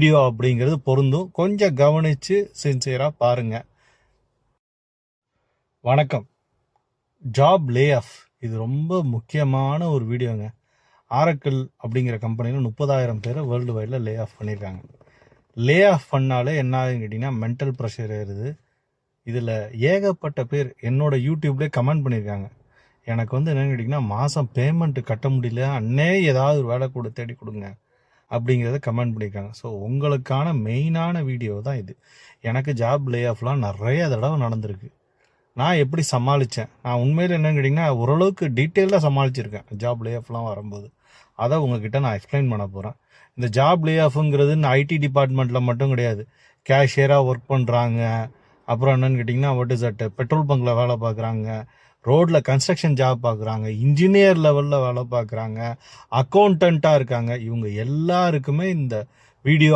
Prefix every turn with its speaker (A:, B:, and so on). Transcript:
A: Video அப்படிங்கிறது பொருந்தும். கொஞ்சம் கவனித்து சின்சியராக பாருங்கள். வணக்கம். ஜாப் லே ஆஃப் இது ரொம்ப முக்கியமான ஒரு வீடியோங்க. ஆரக்கிள் அப்படிங்கிற கம்பெனியில் 30,000 பேரை வேர்ல்டு வைடில் லே ஆஃப் பண்ணியிருக்காங்க. லே ஆஃப் பண்ணாலே என்ன ஆகுதுன்னு கேட்டிங்கன்னா மென்டல் ப்ரெஷர் ஏறுது. இதில் ஏகப்பட்ட பேர் என்னோட யூடியூப்லேயே கமெண்ட் பண்ணியிருக்காங்க. எனக்கு என்னென்னு கேட்டிங்கன்னா மாதம் பேமெண்ட்டு கட்ட முடியல, அன்னே ஏதாவது ஒரு வேலை கூட தேடி கொடுங்க அப்படிங்கிறத கமெண்ட் பண்ணியிருக்காங்க. ஸோ உங்களுக்கான மெயினான வீடியோ தான் இது. எனக்கு ஜாப் லே ஆஃப்லாம் நிறைய தடவை நடந்திருக்கு. நான் எப்படி சமாளித்தேன், நான் உண்மையில் என்னென்னு கேட்டிங்கன்னா ஓரளவுக்கு டீட்டெயிலாக சமாளிச்சிருக்கேன் ஜாப் லே ஆஃப்லாம் வரும்போது. அதை உங்ககிட்ட நான் எக்ஸ்பிளைன் பண்ண போகிறேன். இந்த ஜாப் லே ஆஃபுங்கிறது ஐடி டிபார்ட்மெண்ட்டில் மட்டும் கிடையாது. கேஷியராக ஒர்க் பண்ணுறாங்க, அப்புறம் என்னென்னு கேட்டிங்கன்னா வாட் இஸ் அட் பெட்ரோல் பங்கில் வேலை பார்க்குறாங்க, ரோட்டில் கன்ஸ்ட்ரக்ஷன் ஜாப் பார்க்குறாங்க, இன்ஜினியர் லெவலில் வேலை பார்க்குறாங்க, அக்கௌண்டண்ட்டாக இருக்காங்க. இவங்க எல்லாருக்குமே இந்த வீடியோ